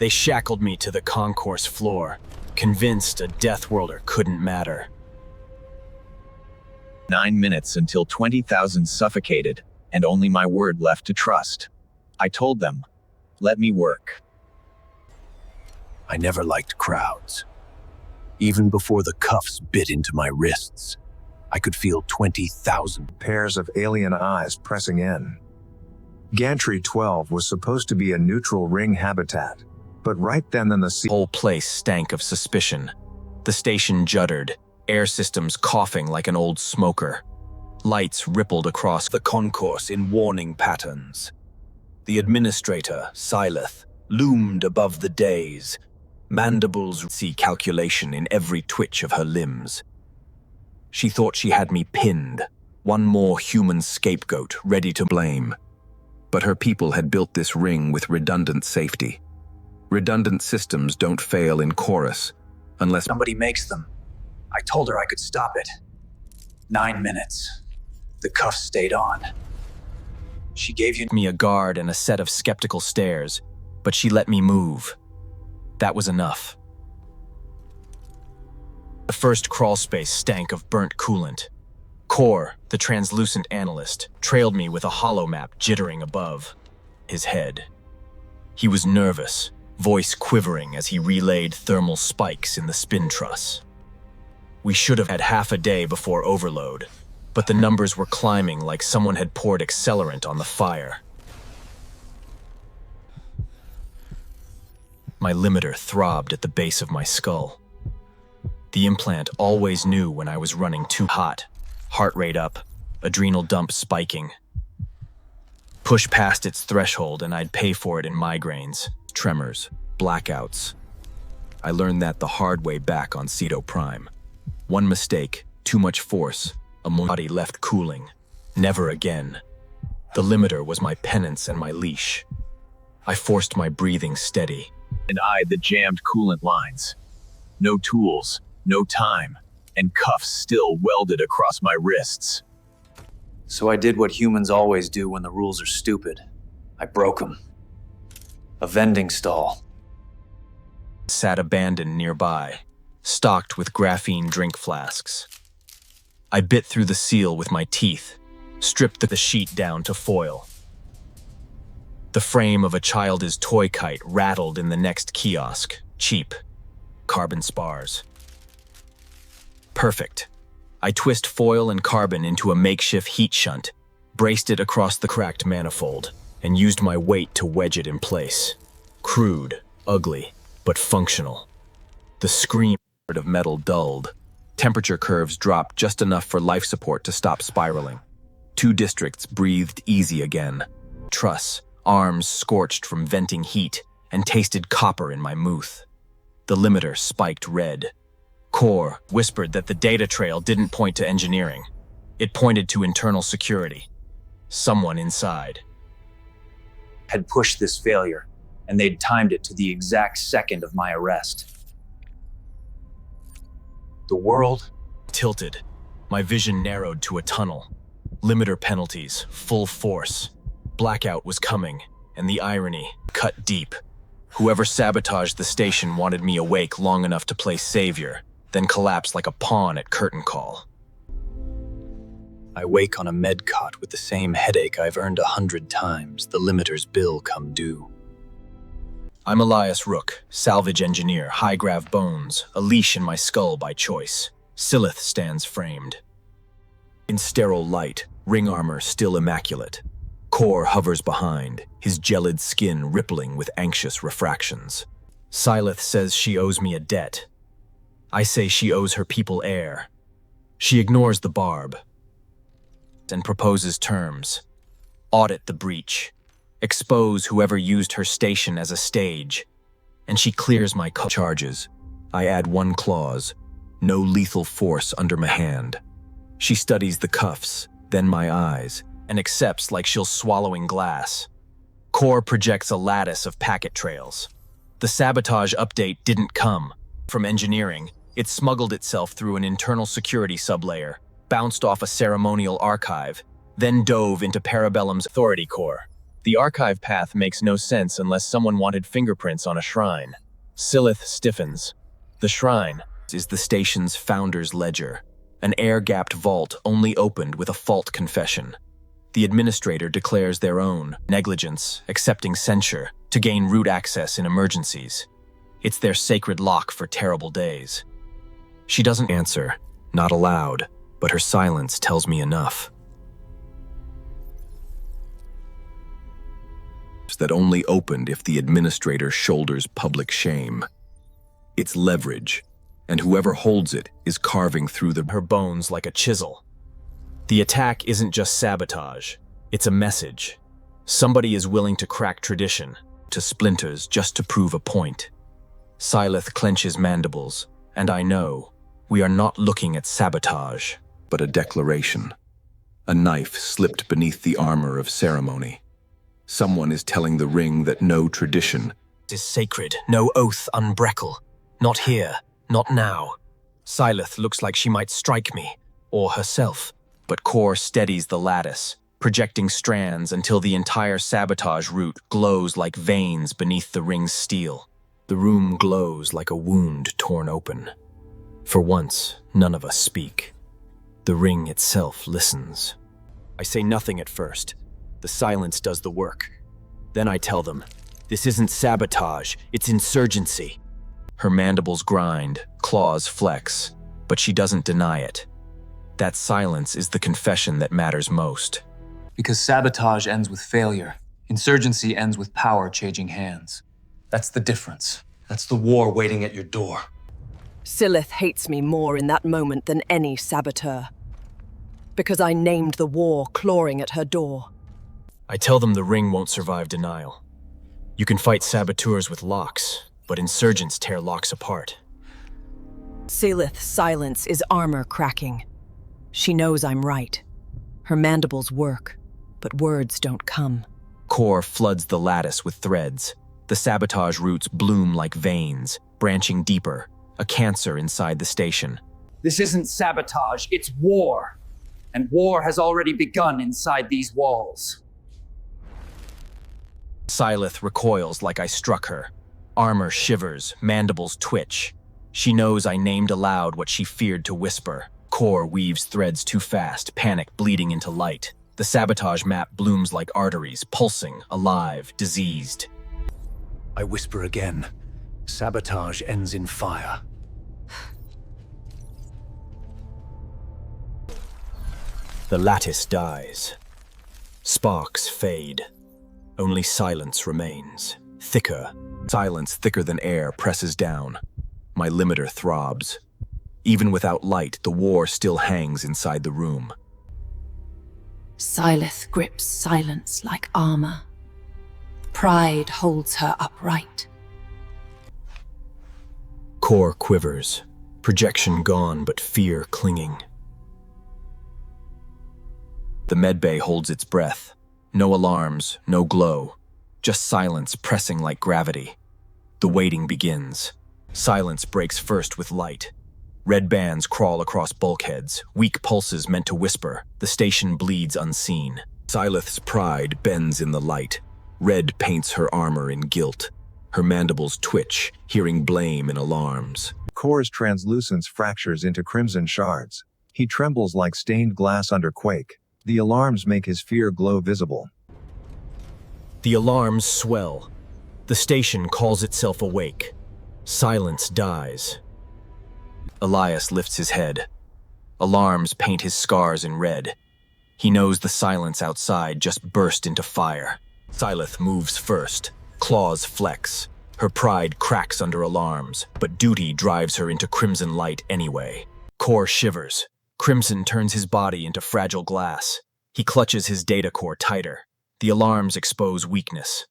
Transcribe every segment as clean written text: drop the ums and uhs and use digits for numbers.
They shackled me to the concourse floor, convinced a death worlder couldn't matter. 9 minutes until 20,000 suffocated, and only my word left to trust. I told them, let me work. I never liked crowds. Even before the cuffs bit into my wrists, I could feel 20,000 pairs of alien eyes pressing in. Gantry 12 was supposed to be a neutral ring habitat, but right then and the whole place stank of suspicion. The station juddered, air systems coughing like an old smoker. Lights rippled across the concourse in warning patterns. The administrator, Silith, loomed above the days, mandibles see calculation in every twitch of her limbs. She thought she had me pinned, one more human scapegoat ready to blame. But her people had built this ring with redundant safety. Redundant systems don't fail in chorus unless somebody makes them. I told her I could stop it. 9 minutes. The cuffs stayed on. She gave me a guard and a set of skeptical stares, but she let me move. That was enough. The first crawl space stank of burnt coolant. Core, the translucent analyst, trailed me with a hollow map jittering above his head. He was nervous, voice quivering as he relayed thermal spikes in the spin truss. We should have had half a day before overload, but the numbers were climbing like someone had poured accelerant on the fire. My limiter throbbed at the base of my skull. The implant always knew when I was running too hot, heart rate up, adrenal dump spiking. Push past its threshold and I'd pay for it in migraines, tremors, blackouts. I learned that the hard way back on Ceto Prime. One mistake, too much force, a body left cooling. Never again. The limiter was my penance and my leash. I forced my breathing steady. And eyed the jammed coolant lines. No tools, no time, and cuffs still welded across my wrists. So I did what humans always do when the rules are stupid. I broke them. A vending stall sat abandoned nearby, stocked with graphene drink flasks. I bit through the seal with my teeth, stripped the sheet down to foil. The frame of a child's toy kite rattled in the next kiosk, cheap, carbon spars. Perfect. I twist foil and carbon into a makeshift heat shunt, braced it across the cracked manifold, and used my weight to wedge it in place. Crude, ugly, but functional. The scream of metal dulled. Temperature curves dropped just enough for life support to stop spiraling. 2 districts breathed easy again. Truss, arms scorched from venting heat, and tasted copper in my mouth. The limiter spiked red. Core whispered that the data trail didn't point to engineering. It pointed to internal security. Someone inside had pushed this failure, and they'd timed it to the exact second of my arrest. The world tilted. My vision narrowed to a tunnel. Limiter penalties, full force. Blackout was coming, and the irony cut deep. Whoever sabotaged the station wanted me awake long enough to play savior, then collapse like a pawn at curtain call. I wake on a med cot with the same headache I've earned 100 times the limiter's bill come due. I'm Elias Rook, salvage engineer, high-grav bones, a leash in my skull by choice. Silith stands framed. In sterile light, ring armor still immaculate. Core hovers behind, his gelid skin rippling with anxious refractions. Silith says she owes me a debt. I say she owes her people air. She ignores the barb and proposes terms. Audit the breach. Expose whoever used her station as a stage. And she clears my charges. I add one clause. No lethal force under my hand. She studies the cuffs, then my eyes, and accepts like she'll swallowing glass. Core projects a lattice of packet trails. The sabotage update didn't come from engineering. It smuggled itself through an internal security sublayer, bounced off a ceremonial archive, then dove into Parabellum's authority core. The archive path makes no sense unless someone wanted fingerprints on a shrine. Silith stiffens. The shrine is the station's founder's ledger, an air-gapped vault only opened with a fault confession. The administrator declares their own negligence, accepting censure, to gain root access in emergencies. It's their sacred lock for terrible days. She doesn't answer, not aloud, but her silence tells me enough. That only opened if the administrator shoulders public shame. It's leverage, and whoever holds it is carving through her bones like a chisel. The attack isn't just sabotage, it's a message. Somebody is willing to crack tradition to splinters just to prove a point. Silith clenches mandibles, and I know we are not looking at sabotage, but a declaration. A knife slipped beneath the armor of ceremony. Someone is telling the ring that no tradition is sacred, no oath unbreckle. Not here, not now. Silith looks like she might strike me, or herself, but Core steadies the lattice, projecting strands until the entire sabotage route glows like veins beneath the ring's steel. The room glows like a wound torn open. For once, none of us speak. The ring itself listens. I say nothing at first. The silence does the work. Then I tell them, this isn't sabotage, it's insurgency. Her mandibles grind, claws flex, but she doesn't deny it. That silence is the confession that matters most. Because sabotage ends with failure. Insurgency ends with power changing hands. That's the difference. That's the war waiting at your door. Silith hates me more in that moment than any saboteur. Because I named the war clawing at her door. I tell them the ring won't survive denial. You can fight saboteurs with locks, but insurgents tear locks apart. Silith's silence is armor cracking. She knows I'm right. Her mandibles work, but words don't come. Core floods the lattice with threads. The sabotage roots bloom like veins, branching deeper, a cancer inside the station. This isn't sabotage, it's war. And war has already begun inside these walls. Silith recoils like I struck her. Armor shivers, mandibles twitch. She knows I named aloud what she feared to whisper. Core weaves threads too fast, panic bleeding into light. The sabotage map blooms like arteries, pulsing, alive, diseased. I whisper again. Sabotage ends in fire. The lattice dies. Sparks fade. Only silence remains. Thicker. Silence thicker than air presses down. My limiter throbs. Even without light, the war still hangs inside the room. Silith grips silence like armor. Pride holds her upright. Core quivers. Projection gone, but fear clinging. The medbay holds its breath. No alarms, no glow. Just silence pressing like gravity. The waiting begins. Silence breaks first with light. Red bands crawl across bulkheads, weak pulses meant to whisper. The station bleeds unseen. Silith's pride bends in the light. Red paints her armor in guilt. Her mandibles twitch, hearing blame in alarms. Core's translucence fractures into crimson shards. He trembles like stained glass under quake. The alarms make his fear glow visible. The alarms swell. The station calls itself awake. Silence dies. Elias lifts his head. Alarms paint his scars in red. He knows the silence outside just burst into fire. Silith moves first. Claws flex. Her pride cracks under alarms, but duty drives her into crimson light anyway. Core shivers. Crimson turns his body into fragile glass. He clutches his data core tighter. The alarms expose weakness.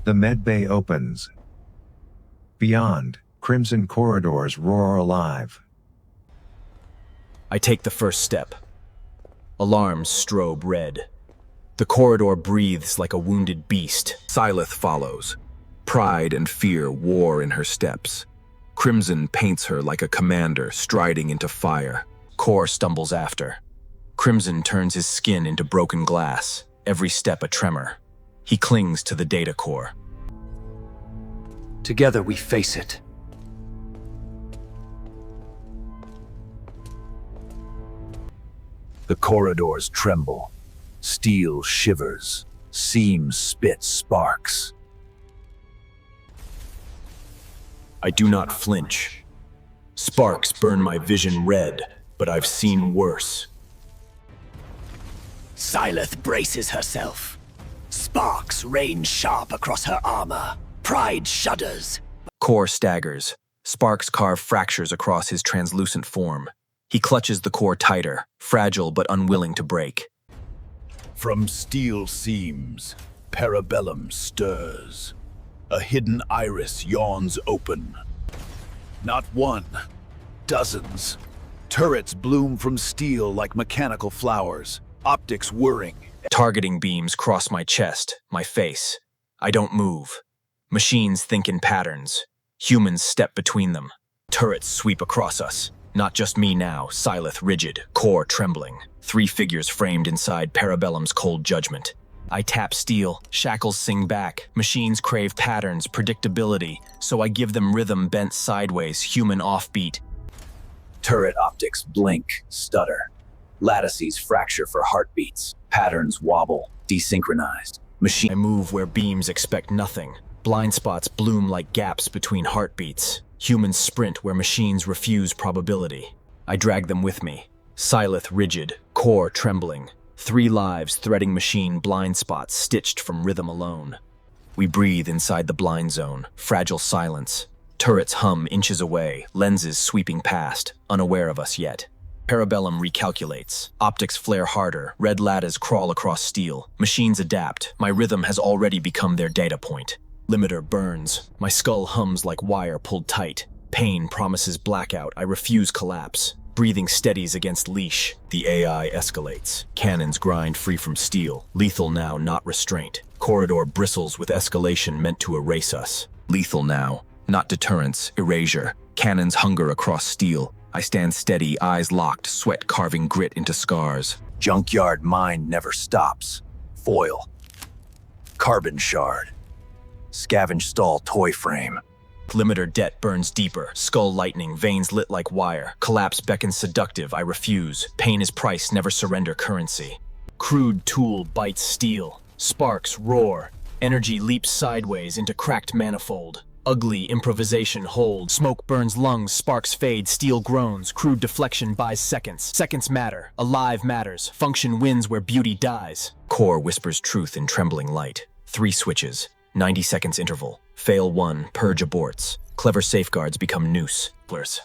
The medbay opens. Beyond, crimson corridors roar alive. I take the first step. Alarms strobe red. The corridor breathes like a wounded beast. Silith follows. Pride and fear war in her steps. Crimson paints her like a commander striding into fire. Core stumbles after. Crimson turns his skin into broken glass. every step a tremor. He clings to the data core. Together we face it. The corridors tremble. Steel shivers. Seams spit sparks. I do not flinch. Sparks burn my vision red, but I've seen worse. Syleth braces herself. Sparks rain sharp across her armor. Pride shudders. Core staggers. Sparks carve fractures across his translucent form. He clutches the core tighter, fragile but unwilling to break. From steel seams, Parabellum stirs. A hidden iris yawns open. Not one, dozens. Turrets bloom from steel like mechanical flowers, optics whirring. Targeting beams cross my chest, my face. I don't move. Machines think in patterns. Humans step between them. Turrets sweep across us. Not just me now, Syleth rigid, core trembling. 3 figures framed inside Parabellum's cold judgment. I tap steel, shackles sing back. Machines crave patterns, predictability, so I give them rhythm bent sideways, human offbeat. Turret optics blink, stutter. Lattices fracture for heartbeats. Patterns wobble, desynchronized. I move where beams expect nothing. Blind spots bloom like gaps between heartbeats. Humans sprint where machines refuse probability. I drag them with me. Syleth rigid, core trembling. 3 lives threading machine blind spots stitched from rhythm alone. We breathe inside the blind zone, fragile silence. Turrets hum inches away, lenses sweeping past, unaware of us yet. Parabellum recalculates. Optics flare harder, red lattices crawl across steel. Machines adapt. My rhythm has already become their data point. Limiter burns. My skull hums like wire pulled tight. Pain promises blackout. I refuse collapse. Breathing steadies against leash. The AI escalates. Cannons grind free from steel. Lethal now, not restraint. Corridor bristles with escalation meant to erase us. Lethal now, not deterrence, erasure. Cannons hunger across steel. I stand steady, eyes locked, sweat carving grit into scars. Junkyard mind never stops. Foil. Carbon shard. Scavenge stall toy frame. Limiter debt burns deeper, skull lightning, veins lit like wire. Collapse beckons seductive, I refuse. Pain is price, never surrender currency. Crude tool bites steel. Sparks roar. Energy leaps sideways into cracked manifold. Ugly improvisation hold. Smoke burns lungs, sparks fade, steel groans. Crude deflection buys seconds. Seconds matter, alive matters. Function wins where beauty dies. Core whispers truth in trembling light. 3 switches. 90 seconds interval. Fail 1, purge aborts. Clever safeguards become noose. Blurs.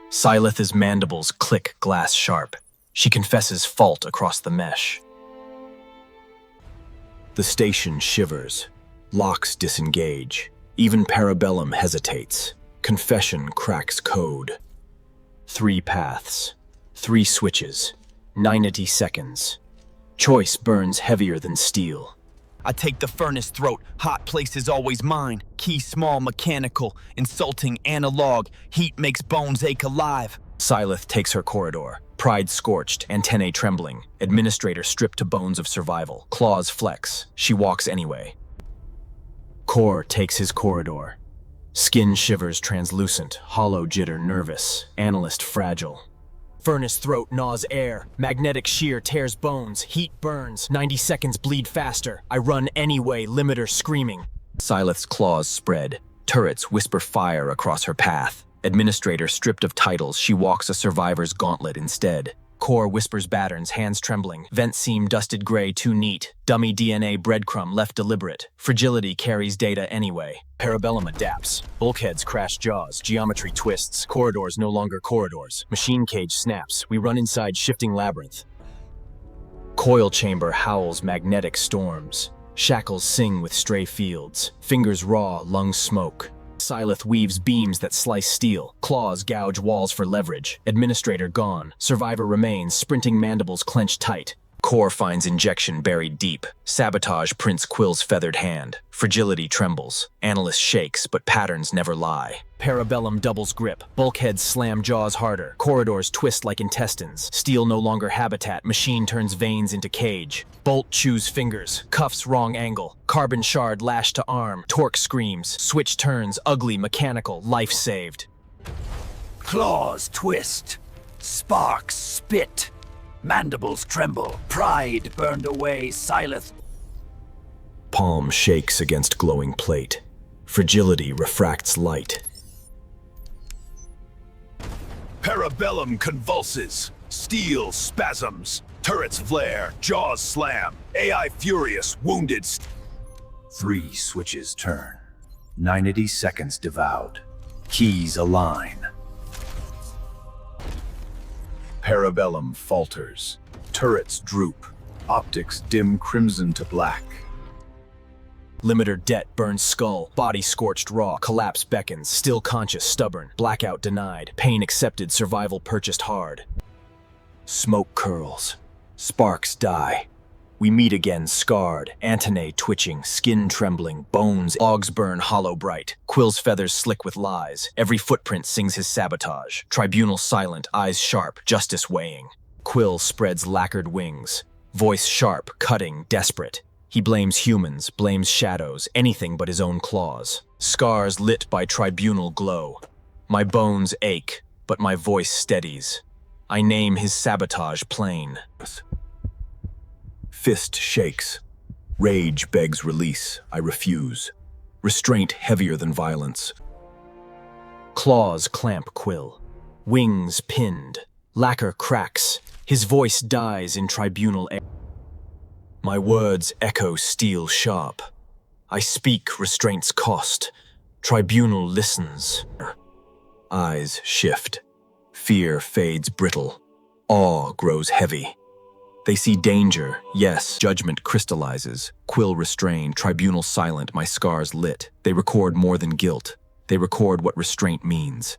Syleth's mandibles click glass sharp. She confesses fault across the mesh. The station shivers. Locks disengage. Even Parabellum hesitates. Confession cracks code. 3 paths. 3 switches. 90 seconds. Choice burns heavier than steel. I take the furnace throat, hot place is always mine. Key small, mechanical, insulting, analog. Heat makes bones ache alive. Syleth takes her corridor. Pride scorched, antennae trembling. Administrator stripped to bones of survival. Claws flex. She walks anyway. Core takes his corridor. Skin shivers translucent. Hollow jitter nervous. Analyst fragile. Furnace throat gnaws air. Magnetic shear tears bones. Heat burns. 90 seconds bleed faster. I run anyway, limiter screaming. Syleth's claws spread. Turrets whisper fire across her path. Administrator stripped of titles, she walks a survivor's gauntlet instead. Core whispers patterns, hands trembling. Vent seam dusted gray, too neat. Dummy DNA breadcrumb left deliberate. Fragility carries data anyway. Parabellum adapts. Bulkheads crash jaws. Geometry twists. Corridors no longer corridors. Machine cage snaps. We run inside shifting labyrinth. Coil chamber howls magnetic storms. Shackles sing with stray fields. Fingers raw, lungs smoke. Syleth weaves beams that slice steel. Claws gouge walls for leverage. Administrator gone. Survivor remains, sprinting mandibles clenched tight. Core finds injection buried deep. Sabotage prints Quill's feathered hand. Fragility trembles. Analyst shakes, but patterns never lie. Parabellum doubles grip. Bulkheads slam jaws harder. Corridors twist like intestines. Steel no longer habitat. Machine turns veins into cage. Bolt chews fingers. Cuffs wrong angle. Carbon shard lashed to arm. Torque screams. Switch turns. Ugly, mechanical. Life saved. Claws twist. Sparks spit. Mandibles tremble. Pride burned away. Silence. Palm shakes against glowing plate. Fragility refracts light. Parabellum convulses. Steel spasms. Turrets flare. Jaws slam. AI furious. Wounded. 3 switches turn. 90 seconds devoured. Keys align. Parabellum falters. Turrets droop. Optics dim crimson to black. Limiter debt burns skull. Body scorched raw. Collapse beckons. Still conscious, stubborn. Blackout denied. Pain accepted. Survival purchased hard. Smoke curls. Sparks die. We meet again, scarred. Antennae twitching. Skin trembling. Bones. Logs burn hollow bright. Quill's feathers slick with lies. Every footprint sings his sabotage. Tribunal silent. Eyes sharp. Justice weighing. Quill spreads lacquered wings. Voice sharp. Cutting. Desperate. He blames humans. Blames shadows. Anything but his own claws. Scars lit by tribunal glow. My bones ache, but my voice steadies. I name his sabotage plain. Fist shakes. Rage begs release. I refuse. Restraint heavier than violence. Claws clamp Quill. Wings pinned. Lacquer cracks. His voice dies in tribunal air. My words echo steel sharp. I speak restraint's cost. Tribunal listens. Eyes shift. Fear fades brittle. Awe grows heavy. They see danger, yes. Judgment crystallizes. Quill restrained, tribunal silent, my scars lit. They record more than guilt. They record what restraint means.